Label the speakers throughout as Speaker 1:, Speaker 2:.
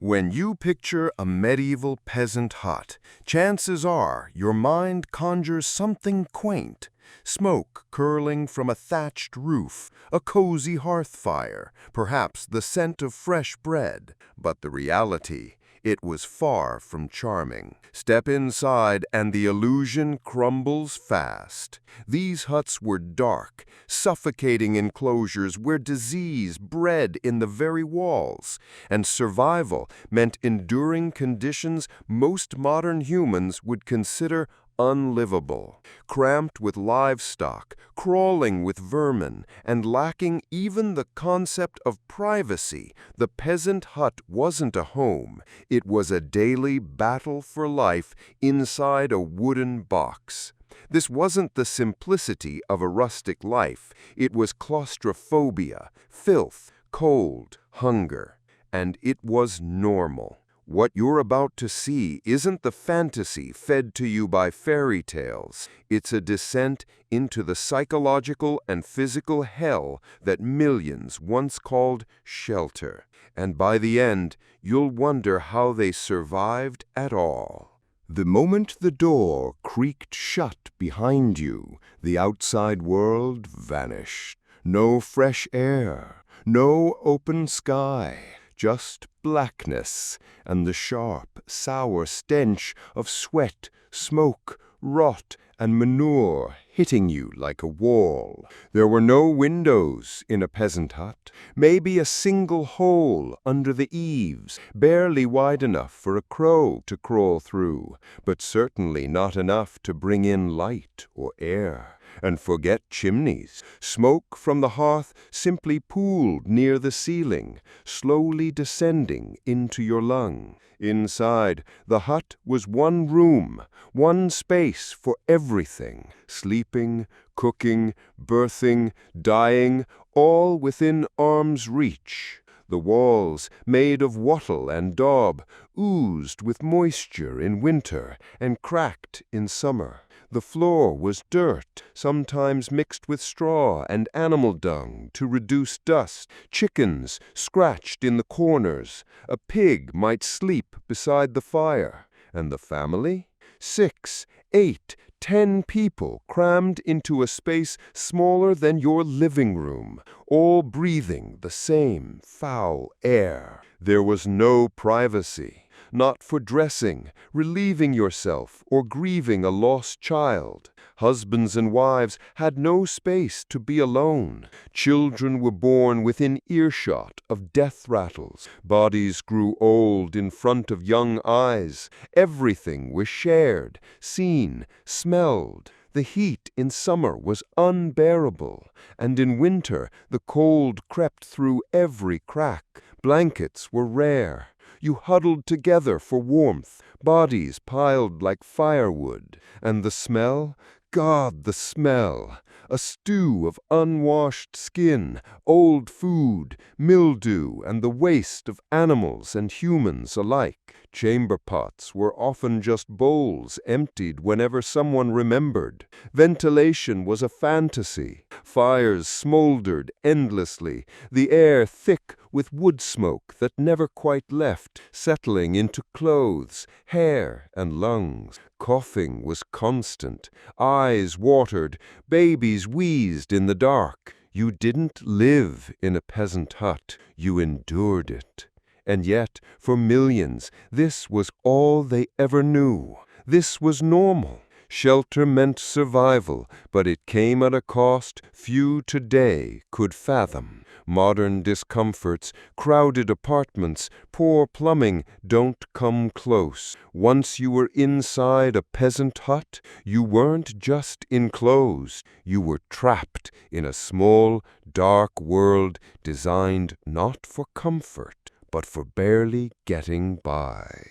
Speaker 1: When you picture a medieval peasant hut, chances are your mind conjures something quaint. Smoke curling from a thatched roof, a cozy hearth fire, perhaps the scent of fresh bread. But the reality, it was far from charming. Step inside and the illusion crumbles fast. These huts were dark, suffocating enclosures where disease bred in the very walls, and survival meant enduring conditions most modern humans would consider unlivable. Cramped with livestock, crawling with vermin, and lacking even the concept of privacy, the peasant hut wasn't a home. It was a daily battle for life inside a wooden box. This wasn't the simplicity of a rustic life. It was claustrophobia, filth, cold, hunger. And it was normal. What you're about to see isn't the fantasy fed to you by fairy tales. It's a descent into the psychological and physical hell that millions once called shelter. And by the end, you'll wonder how they survived at all. The moment the door creaked shut behind you, the outside world vanished. No fresh air, no open sky. Just blackness and the sharp, sour stench of sweat, smoke, rot, and manure hitting you like a wall. There were no windows in a peasant hut, maybe a single hole under the eaves, barely wide enough for a crow to crawl through, but certainly not enough to bring in light or air. And forget chimneys. Smoke from the hearth simply pooled near the ceiling, slowly descending into your lung. Inside, the hut was one room, one space for everything. Sleeping, cooking, birthing, dying, all within arm's reach. The walls, made of wattle and daub, oozed with moisture in winter and cracked in summer. The floor was dirt, sometimes mixed with straw and animal dung to reduce dust. Chickens scratched in the corners. A pig might sleep beside the fire. And the family? 6, 8, 10 people crammed into a space smaller than your living room, all breathing the same foul air. There was no privacy. Not for dressing, relieving yourself, or grieving a lost child. Husbands and wives had no space to be alone. Children were born within earshot of death rattles. Bodies grew old in front of young eyes. Everything was shared, seen, smelled. The heat in summer was unbearable, and in winter the cold crept through every crack. Blankets were rare. You huddled together for warmth, bodies piled like firewood. And the smell? God, the smell! A stew of unwashed skin, old food, mildew, and the waste of animals and humans alike. Chamber pots were often just bowls emptied whenever someone remembered. Ventilation was a fantasy. Fires smoldered endlessly, the air thick with wood smoke that never quite left, settling into clothes, hair, and lungs. Coughing was constant, eyes watered, babies wheezed in the dark. You didn't live in a peasant hut, you endured it. And yet, for millions, this was all they ever knew. This was normal. Shelter meant survival, but it came at a cost few today could fathom. Modern discomforts, crowded apartments, poor plumbing, don't come close. Once you were inside a peasant hut, you weren't just enclosed. You were trapped in a small, dark world designed not for comfort, but for barely getting by.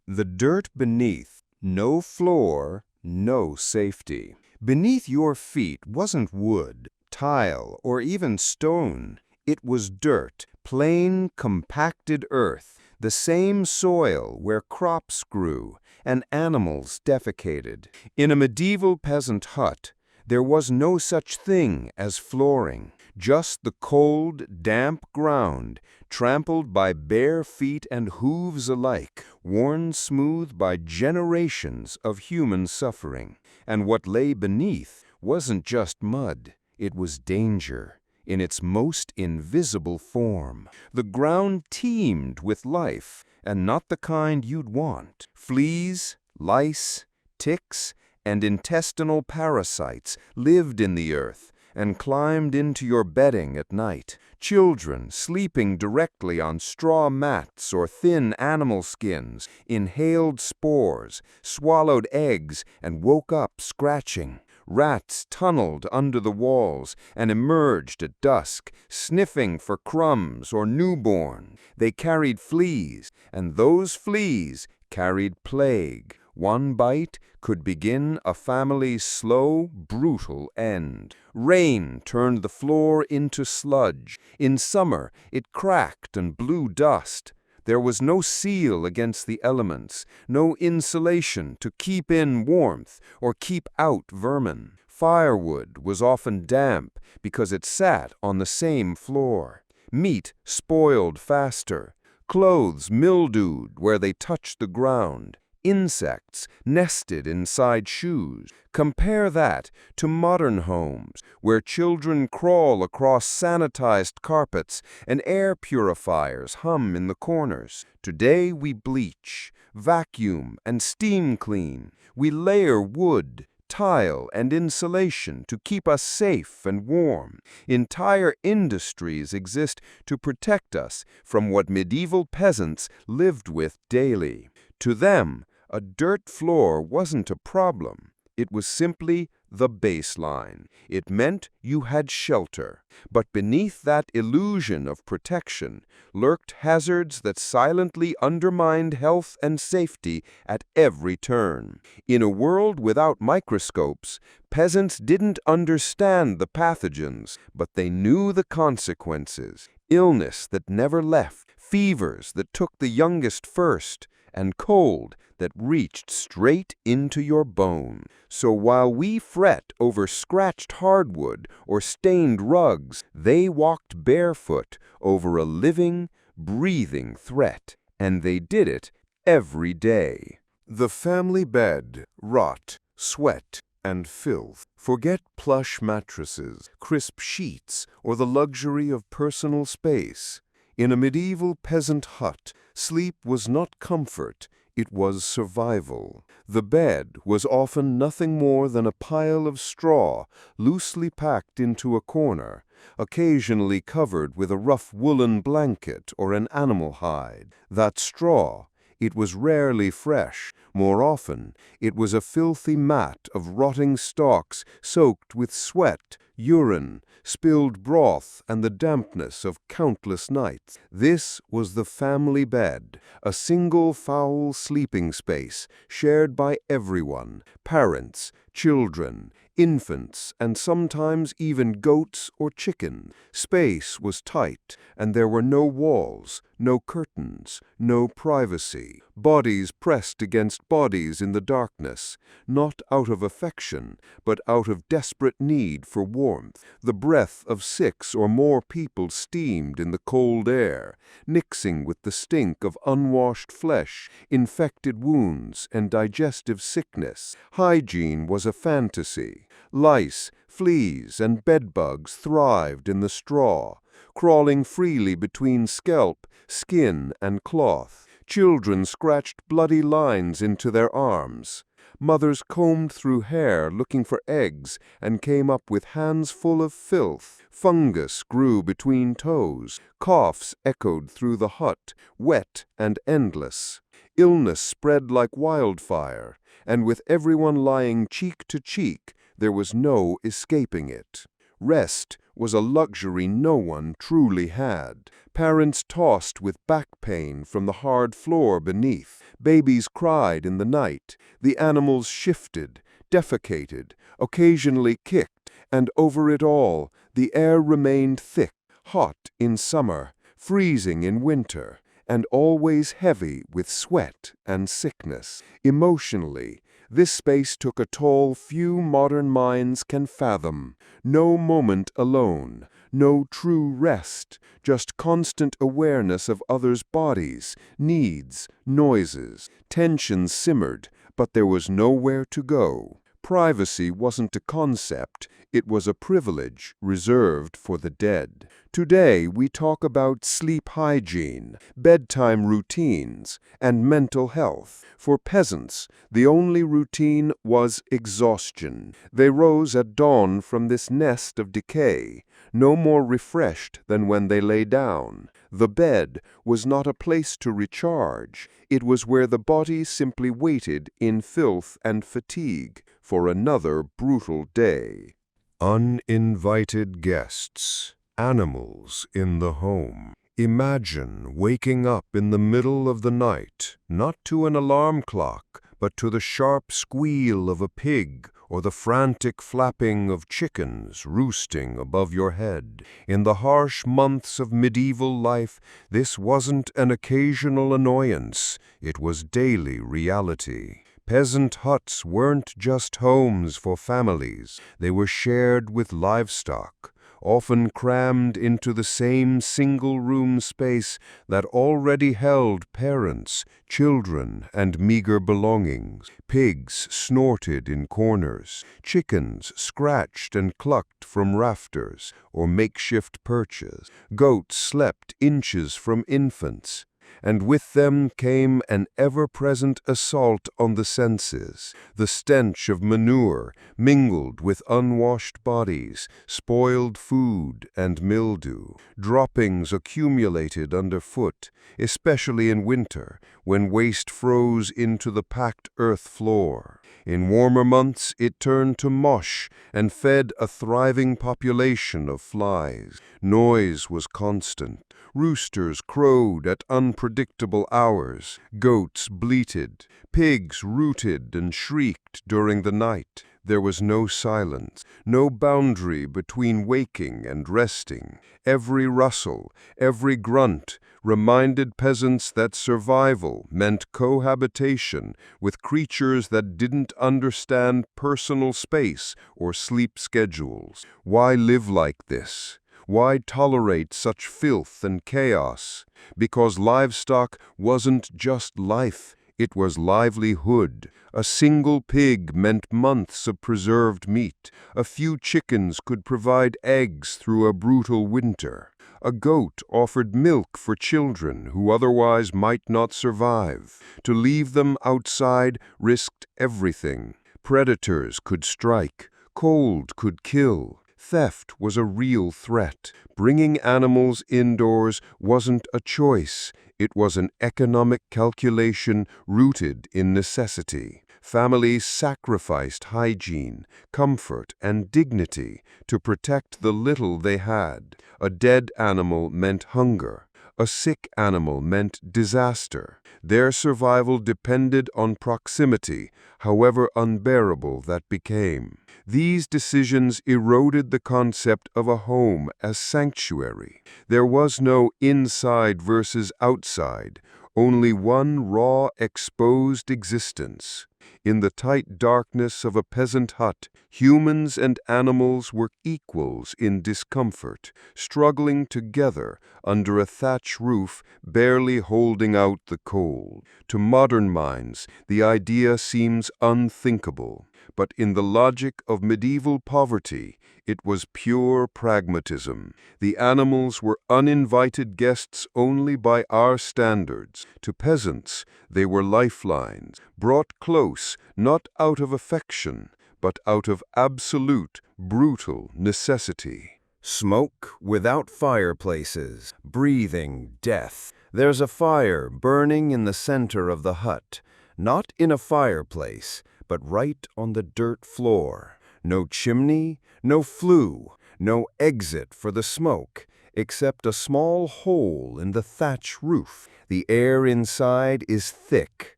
Speaker 1: The dirt beneath, no floor, no safety. Beneath your feet wasn't wood, tile, or even stone. It was dirt, plain, compacted earth, the same soil where crops grew and animals defecated. In a medieval peasant hut, there was no such thing as flooring. Just the cold, damp ground, trampled by bare feet and hooves alike, worn smooth by generations of human suffering. And what lay beneath wasn't just mud, it was danger in its most invisible form. The ground teemed with life, and not the kind you'd want. Fleas, lice, ticks, and intestinal parasites lived in the earth and climbed into your bedding at night. Children sleeping directly on straw mats or thin animal skins inhaled spores, swallowed eggs, and woke up scratching. Rats tunneled under the walls and emerged at dusk, sniffing for crumbs or newborn. They carried fleas, and those fleas carried plague. One bite could begin a family's slow, brutal end. Rain turned the floor into sludge. In summer, it cracked and blew dust. There was no seal against the elements, no insulation to keep in warmth or keep out vermin. Firewood was often damp because it sat on the same floor. Meat spoiled faster. Clothes mildewed where they touched the ground. Insects nested inside shoes. Compare that to modern homes, where children crawl across sanitized carpets and air purifiers hum in the corners. Today we bleach, vacuum, and steam clean. We layer wood, tile, and insulation to keep us safe and warm. Entire industries exist to protect us from what medieval peasants lived with daily. To them, a dirt floor wasn't a problem. It was simply the baseline. It meant you had shelter. But beneath that illusion of protection lurked hazards that silently undermined health and safety at every turn. In a world without microscopes, peasants didn't understand the pathogens, but they knew the consequences. Illness that never left, fevers that took the youngest first, and cold that reached straight into your bone. So while we fret over scratched hardwood or stained rugs, they walked barefoot over a living, breathing threat. And they did it every day. The family bed, rot, sweat, and filth. Forget plush mattresses, crisp sheets, or the luxury of personal space. In a medieval peasant hut, sleep was not comfort, it was survival. The bed was often nothing more than a pile of straw, loosely packed into a corner, occasionally covered with a rough woolen blanket or an animal hide. That straw, it was rarely fresh. More often, it was a filthy mat of rotting stalks soaked with sweat, urine, spilled broth, and the dampness of countless nights. This was the family bed, a single foul sleeping space shared by everyone, parents, children, infants, and sometimes even goats or chicken. Space was tight, and there were no walls, no curtains, no privacy. Bodies pressed against bodies in the darkness, not out of affection, but out of desperate need for warmth. The breath of 6 or more people steamed in the cold air, mixing with the stink of unwashed flesh, infected wounds, and digestive sickness. Hygiene was a fantasy. Lice, fleas, and bedbugs thrived in the straw, crawling freely between scalp, skin, and cloth. Children scratched bloody lines into their arms. Mothers combed through hair looking for eggs and came up with hands full of filth. Fungus grew between toes. Coughs echoed through the hut, wet and endless. Illness spread like wildfire, and with everyone lying cheek to cheek, there was no escaping it. Rest was a luxury no one truly had. Parents tossed with back pain from the hard floor beneath. Babies cried in the night. The animals shifted, defecated, occasionally kicked, and over it all, the air remained thick, hot in summer, freezing in winter, and always heavy with sweat and sickness. Emotionally, this space took a toll few modern minds can fathom. No moment alone, no true rest, just constant awareness of others' bodies, needs, noises. Tension simmered, but there was nowhere to go. Privacy wasn't a concept, it was a privilege reserved for the dead. Today we talk about sleep hygiene, bedtime routines, and mental health. For peasants, the only routine was exhaustion. They rose at dawn from this nest of decay, no more refreshed than when they lay down. The bed was not a place to recharge. It was where the body simply waited in filth and fatigue for another brutal day. Uninvited guests, animals in the home. Imagine waking up in the middle of the night, not to an alarm clock, but to the sharp squeal of a pig or the frantic flapping of chickens roosting above your head. In the harsh months of medieval life, this wasn't an occasional annoyance, it was daily reality. Peasant huts weren't just homes for families, they were shared with livestock, often crammed into the same single-room space that already held parents, children, and meager belongings. Pigs snorted in corners, chickens scratched and clucked from rafters or makeshift perches, goats slept inches from infants, and with them came an ever-present assault on the senses. The stench of manure mingled with unwashed bodies, spoiled food, and mildew. Droppings accumulated underfoot, especially in winter, when waste froze into the packed earth floor. In warmer months, it turned to mush and fed a thriving population of flies. Noise was constant. Roosters crowed at unpredictable hours, goats bleated, pigs rooted and shrieked during the night. There was no silence, no boundary between waking and resting. Every rustle, every grunt reminded peasants that survival meant cohabitation with creatures that didn't understand personal space or sleep schedules. Why live like this? Why tolerate such filth and chaos? Because livestock wasn't just life, it was livelihood. A single pig meant months of preserved meat. A few chickens could provide eggs through a brutal winter. A goat offered milk for children who otherwise might not survive. To leave them outside risked everything. Predators could strike. Cold could kill. Theft was a real threat. Bringing animals indoors wasn't a choice. It was an economic calculation rooted in necessity. Families sacrificed hygiene, comfort, and dignity to protect the little they had. A dead animal meant hunger. A sick animal meant disaster. Their survival depended on proximity, however unbearable that became. These decisions eroded the concept of a home as sanctuary. There was no inside versus outside, only one raw, exposed existence. In the tight darkness of a peasant hut, humans and animals were equals in discomfort, struggling together under a thatch roof, barely holding out the cold. To modern minds, the idea seems unthinkable, but in the logic of medieval poverty, it was pure pragmatism. The animals were uninvited guests only by our standards. To peasants, they were lifelines, brought close not out of affection, but out of absolute, brutal necessity.
Speaker 2: Smoke without fireplaces, breathing death. There's a fire burning in the center of the hut, not in a fireplace, but right on the dirt floor. No chimney, no flue, no exit for the smoke, except a small hole in the thatch roof. The air inside is thick,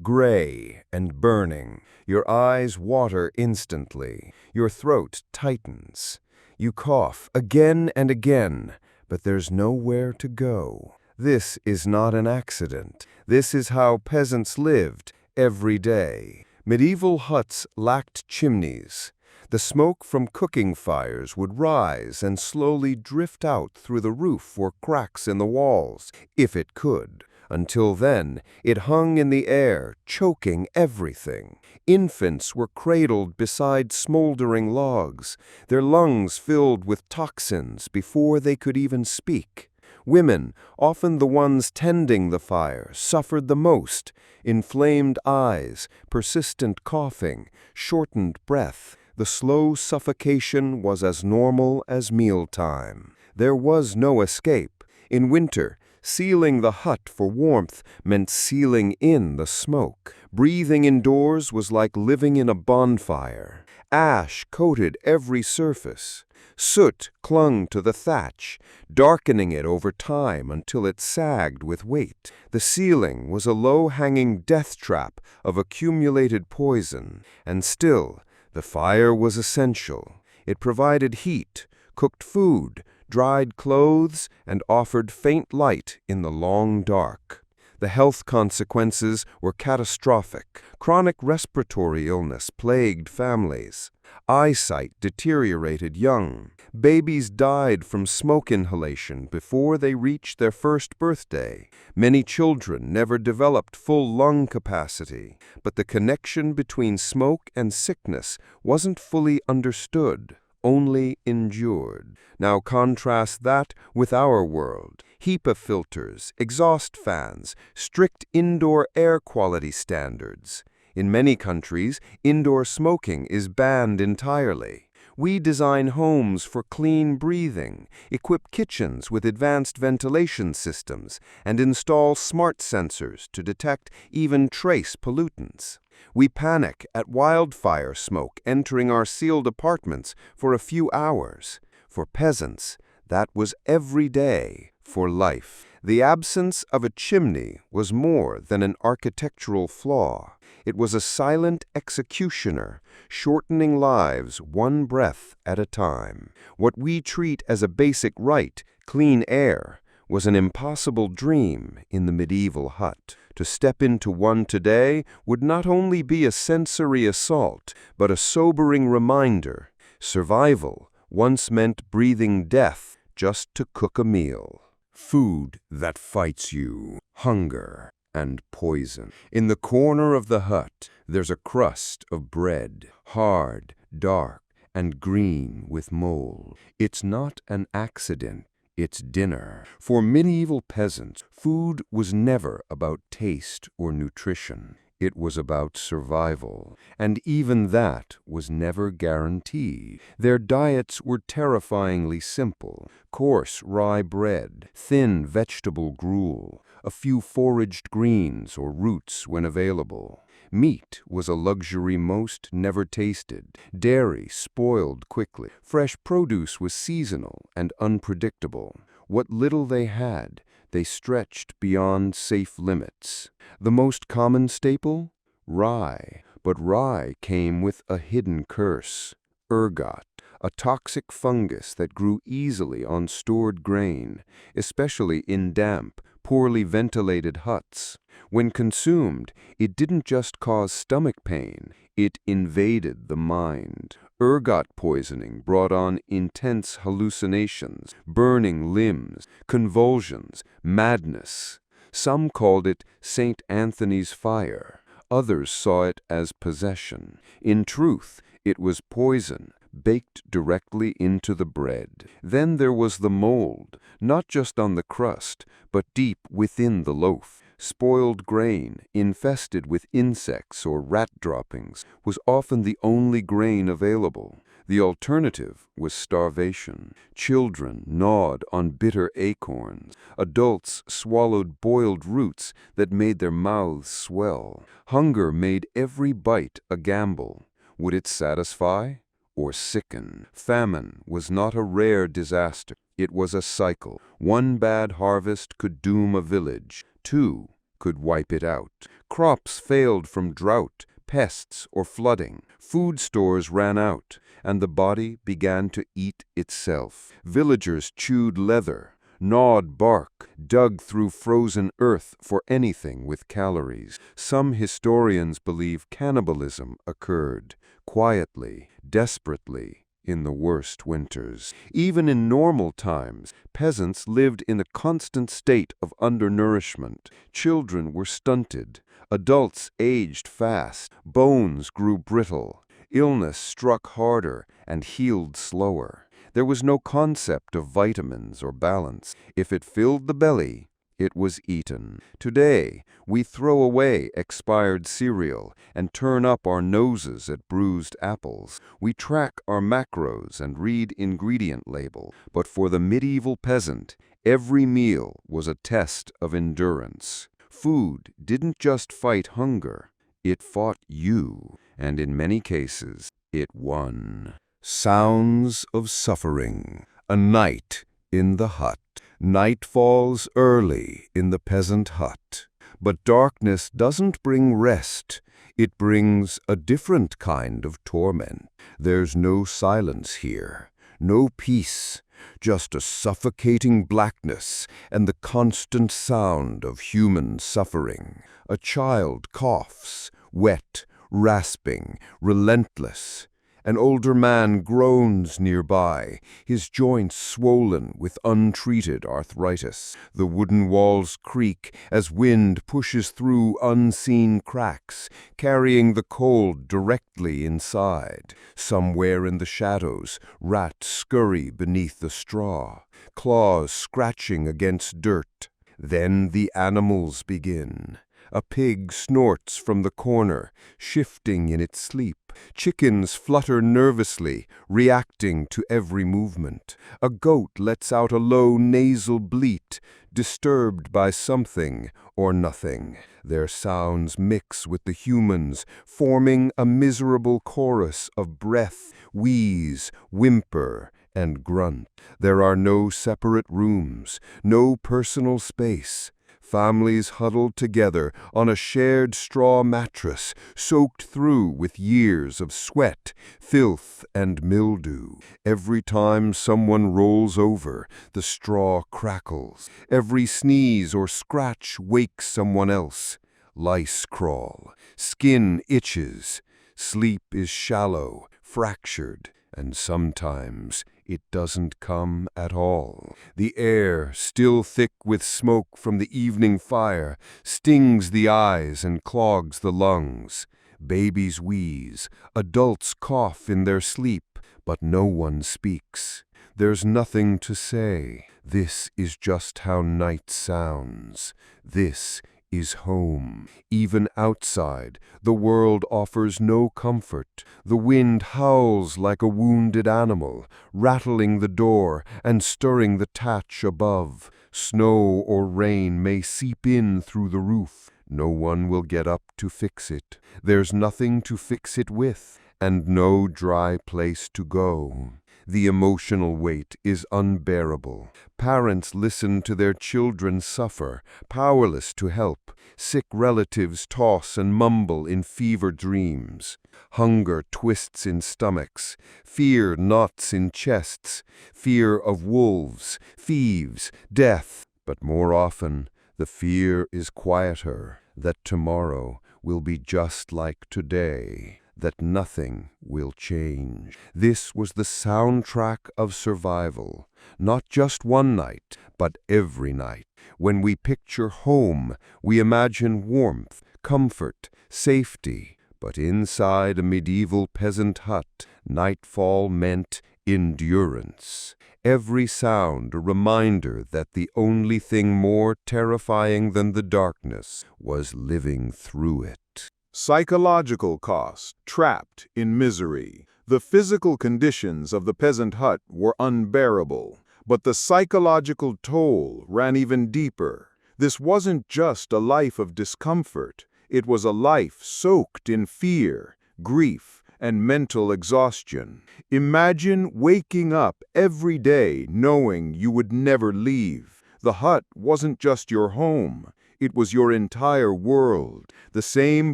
Speaker 2: gray, and burning. Your eyes water instantly. Your throat tightens. You cough again and again, but there's nowhere to go. This is not an accident. This is how peasants lived every day. Medieval huts lacked chimneys. The smoke from cooking fires would rise and slowly drift out through the roof or cracks in the walls, if it could. Until then, it hung in the air, choking everything. Infants were cradled beside smoldering logs, their lungs filled with toxins before they could even speak. Women, often the ones tending the fire, suffered the most. Inflamed eyes, persistent coughing, shortened breath. The slow suffocation was as normal as mealtime. There was no escape. In winter, sealing the hut for warmth meant sealing in the smoke. Breathing indoors was like living in a bonfire. Ash coated every surface. Soot clung to the thatch, darkening it over time until it sagged with weight. The ceiling was a low-hanging death trap of accumulated poison, and still, the fire was essential. It provided heat, cooked food, dried clothes, and offered faint light in the long dark. The health consequences were catastrophic. Chronic respiratory illness plagued families. Eyesight deteriorated young. Babies died from smoke inhalation before they reached their first birthday. Many children never developed full lung capacity, but the connection between smoke and sickness wasn't fully understood, only endured. Now contrast that with our world. HEPA filters, exhaust fans, strict indoor air quality standards. In many countries, indoor smoking is banned entirely. We design homes for clean breathing, equip kitchens with advanced ventilation systems, and install smart sensors to detect even trace pollutants. We panic at wildfire smoke entering our sealed apartments for a few hours. For peasants, that was every day for life. The absence of a chimney was more than an architectural flaw. It was a silent executioner, shortening lives one breath at a time. What we treat as a basic right, clean air, was an impossible dream in the medieval hut. To step into one today would not only be a sensory assault, but a sobering reminder. Survival once meant breathing death just to cook a meal. Food that fights you, hunger and poison. In the corner of the hut, there's a crust of bread, hard, dark, and green with mold. It's not an accident. It's dinner. For medieval peasants, food was never about taste or nutrition. It was about survival, and even that was never guaranteed. Their diets were terrifyingly simple: coarse rye bread, thin vegetable gruel, a few foraged greens or roots when available. Meat was a luxury most never tasted. Dairy spoiled quickly. Fresh produce was seasonal and unpredictable. What little they had, they stretched beyond safe limits. The most common staple? Rye. But rye came with a hidden curse: ergot, a toxic fungus that grew easily on stored grain, especially in damp, poorly ventilated huts. When consumed, it didn't just cause stomach pain, it invaded the mind. Ergot poisoning brought on intense hallucinations, burning limbs, convulsions, madness. Some called it St. Anthony's fire. Others saw it as possession. In truth, it was poison, baked directly into the bread. Then there was the mold, not just on the crust, but deep within the loaf. Spoiled grain, infested with insects or rat droppings, was often the only grain available. The alternative was starvation. Children gnawed on bitter acorns. Adults swallowed boiled roots that made their mouths swell. Hunger made every bite a gamble. Would it satisfy or sicken? Famine was not a rare disaster. It was a cycle. One bad harvest could doom a village. Two could wipe it out. Crops failed from drought, pests, or flooding. Food stores ran out, and the body began to eat itself. Villagers chewed leather,
Speaker 1: gnawed bark, dug through frozen earth for anything with calories. Some historians believe cannibalism occurred quietly, desperately, in the worst winters. Even in normal times, peasants lived in a constant state of undernourishment. Children were stunted, adults aged fast, bones grew brittle, illness struck harder and healed slower. There was no concept of vitamins or balance. If it filled the belly, it was eaten. Today, we throw away expired cereal and turn up our noses at bruised apples. We track our macros and read ingredient label. But for the medieval peasant, every meal was a test of endurance. Food didn't just fight hunger, it fought you, and in many cases, it won. Sounds of suffering. A night in the hut. Night falls early in the peasant hut. But darkness doesn't bring rest. It brings a different kind of torment. There's no silence here, no peace, just a suffocating blackness and the constant sound of human suffering. A child coughs, wet, rasping, relentless. An older man groans nearby, his joints swollen with untreated arthritis. The wooden walls creak as wind pushes through unseen cracks, carrying the cold directly inside. Somewhere in the shadows, rats scurry beneath the straw, claws scratching against dirt. Then the animals begin. A pig snorts from the corner, shifting in its sleep. Chickens flutter nervously, reacting to every movement. A goat lets out a low nasal bleat, disturbed by something or nothing. Their sounds mix with the humans, forming a miserable chorus of breath, wheeze, whimper, and grunt. There are no separate rooms, no personal space. Families huddled together on a shared straw mattress, soaked through with years of sweat, filth, and mildew. Every time someone rolls over, the straw crackles. Every sneeze or scratch wakes someone else. Lice crawl. Skin itches. Sleep is shallow, fractured, and sometimes it doesn't come at all. The air, still thick with smoke from the evening fire, stings the eyes and clogs the lungs. Babies wheeze, adults cough in their sleep, but no one speaks. There's nothing to say. This is just how night sounds. This is home. Even outside, the world offers no comfort. The wind howls like a wounded animal, rattling the door and stirring the thatch above. Snow or rain may seep in through the roof. No one will get up to fix it. There's nothing to fix it with, and no dry place to go. The emotional weight is unbearable. Parents listen to their children suffer, powerless to help. Sick relatives toss and mumble in fever dreams. Hunger twists in stomachs. Fear knots in chests. Fear of wolves, thieves, death. But more often, the fear is quieter, that tomorrow will be just like today, that nothing will change. This was the soundtrack of survival, not just one night, but every night. When we picture home, we imagine warmth, comfort, safety. But inside a medieval peasant hut, nightfall meant endurance. Every sound a reminder that the only thing more terrifying than the darkness was living through it.
Speaker 3: Psychological cost, trapped in misery. The physical conditions of the peasant hut were unbearable, but the psychological toll ran even deeper. This wasn't just a life of discomfort, it was a life soaked in fear, grief, and mental exhaustion. Imagine waking up every day knowing you would never leave. The hut wasn't just your home, it was your entire world. The same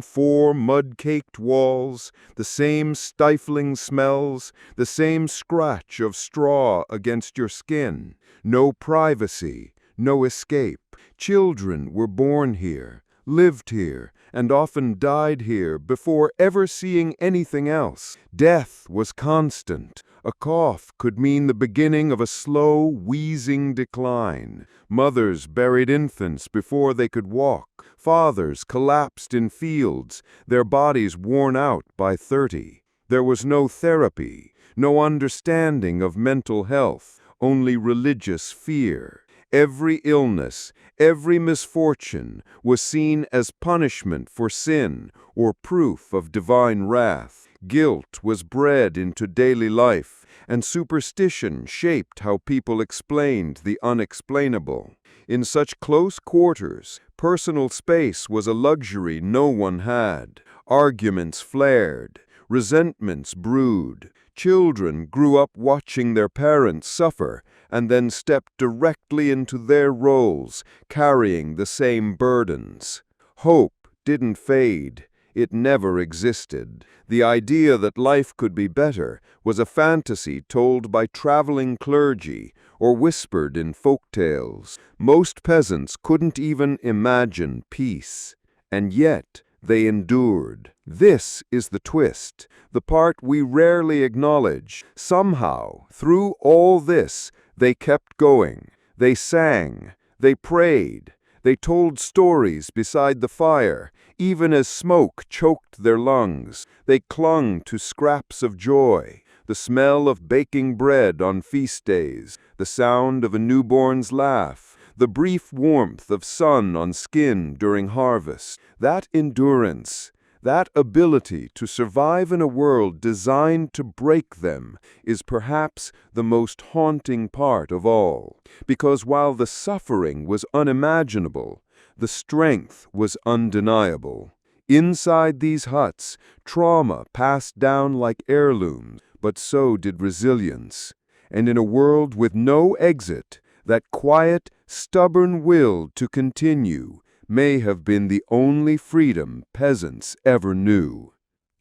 Speaker 3: 4 mud-caked walls, the same stifling smells, the same scratch of straw against your skin. No privacy, no escape. Children were born here, lived here, and often died here before ever seeing anything else. Death was constant. A cough could mean the beginning of a slow, wheezing decline. Mothers buried infants before they could walk. Fathers collapsed in fields, their bodies worn out by 30. There was no therapy, no understanding of mental health, only religious fear. Every illness, every misfortune was seen as punishment for sin or proof of divine wrath. Guilt was bred into daily life, and superstition shaped how people explained the unexplainable. In such close quarters, personal space was a luxury no one had. Arguments flared, resentments brewed. Children grew up watching their parents suffer and then stepped directly into their roles, carrying the same burdens. Hope didn't fade. It never existed. The idea that life could be better was a fantasy told by traveling clergy or whispered in folk tales. Most peasants couldn't even imagine peace, and yet they endured. This is the twist, the part we rarely acknowledge. Somehow, through all this, they kept going. They sang, they prayed, they told stories beside the fire, even as smoke choked their lungs. They clung to scraps of joy, the smell of baking bread on feast days, the sound of a newborn's laugh, the brief warmth of sun on skin during harvest. That endurance, that ability to survive in a world designed to break them, is perhaps the most haunting part of all. Because while the suffering was unimaginable, the strength was undeniable. Inside these huts, trauma passed down like heirlooms, but so did resilience. And in a world with no exit, that quiet, stubborn will to continue may have been the only freedom peasants ever knew.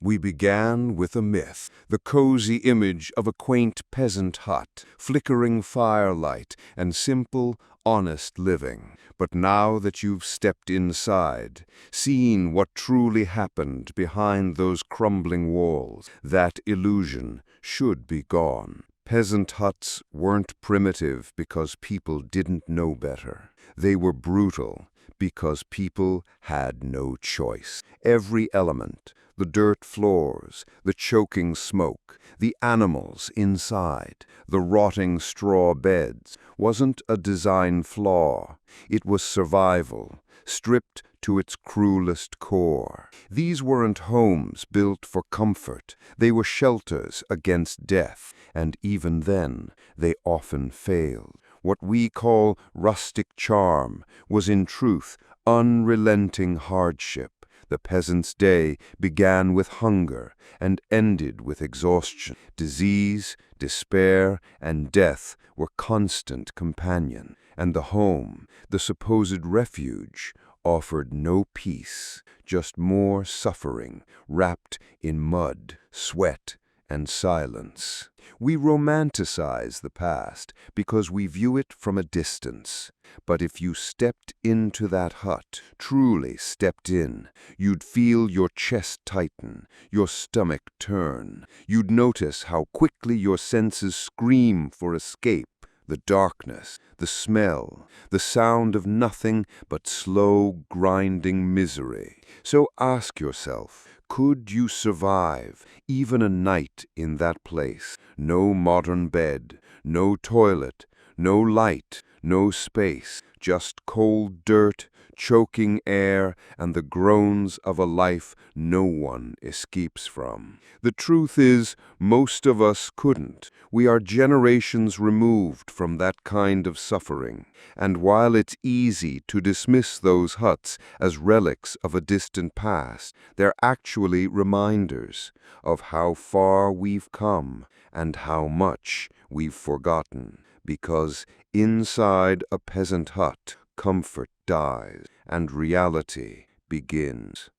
Speaker 2: We began with a myth, the cozy image of a quaint peasant hut, flickering firelight, and simple, honest living. But now that you've stepped inside, seen what truly happened behind those crumbling walls, that illusion should be gone. Peasant huts weren't primitive because people didn't know better. They were brutal because people had no choice. Every element, the dirt floors, the choking smoke, the animals inside, the rotting straw beds, wasn't a design flaw. It was survival, stripped to its cruelest core. These weren't homes built for comfort. They were shelters against death, and even then, they often failed. What we call rustic charm was in truth unrelenting hardship. The peasant's day began with hunger and ended with exhaustion. Disease, despair, and death were constant companions, and the home, the supposed refuge, offered no peace, just more suffering wrapped in mud, sweat, and silence. We romanticize the past because we view it from a distance. But if you stepped into that hut, truly stepped in, you'd feel your chest tighten, your stomach turn. You'd notice how quickly your senses scream for escape. The darkness, the smell, the sound of nothing but slow, grinding misery. So ask yourself, could you survive even a night in that place? No modern bed, no toilet, no light, no space, just cold dirt, choking air, and the groans of a life no one escapes from. The truth is, most of us couldn't. We are generations removed from that kind of suffering. And while it's easy to dismiss those huts as relics of a distant past, they're actually reminders of how far we've come and how much we've forgotten. Because inside a peasant hut, comfort dies,
Speaker 1: and reality begins.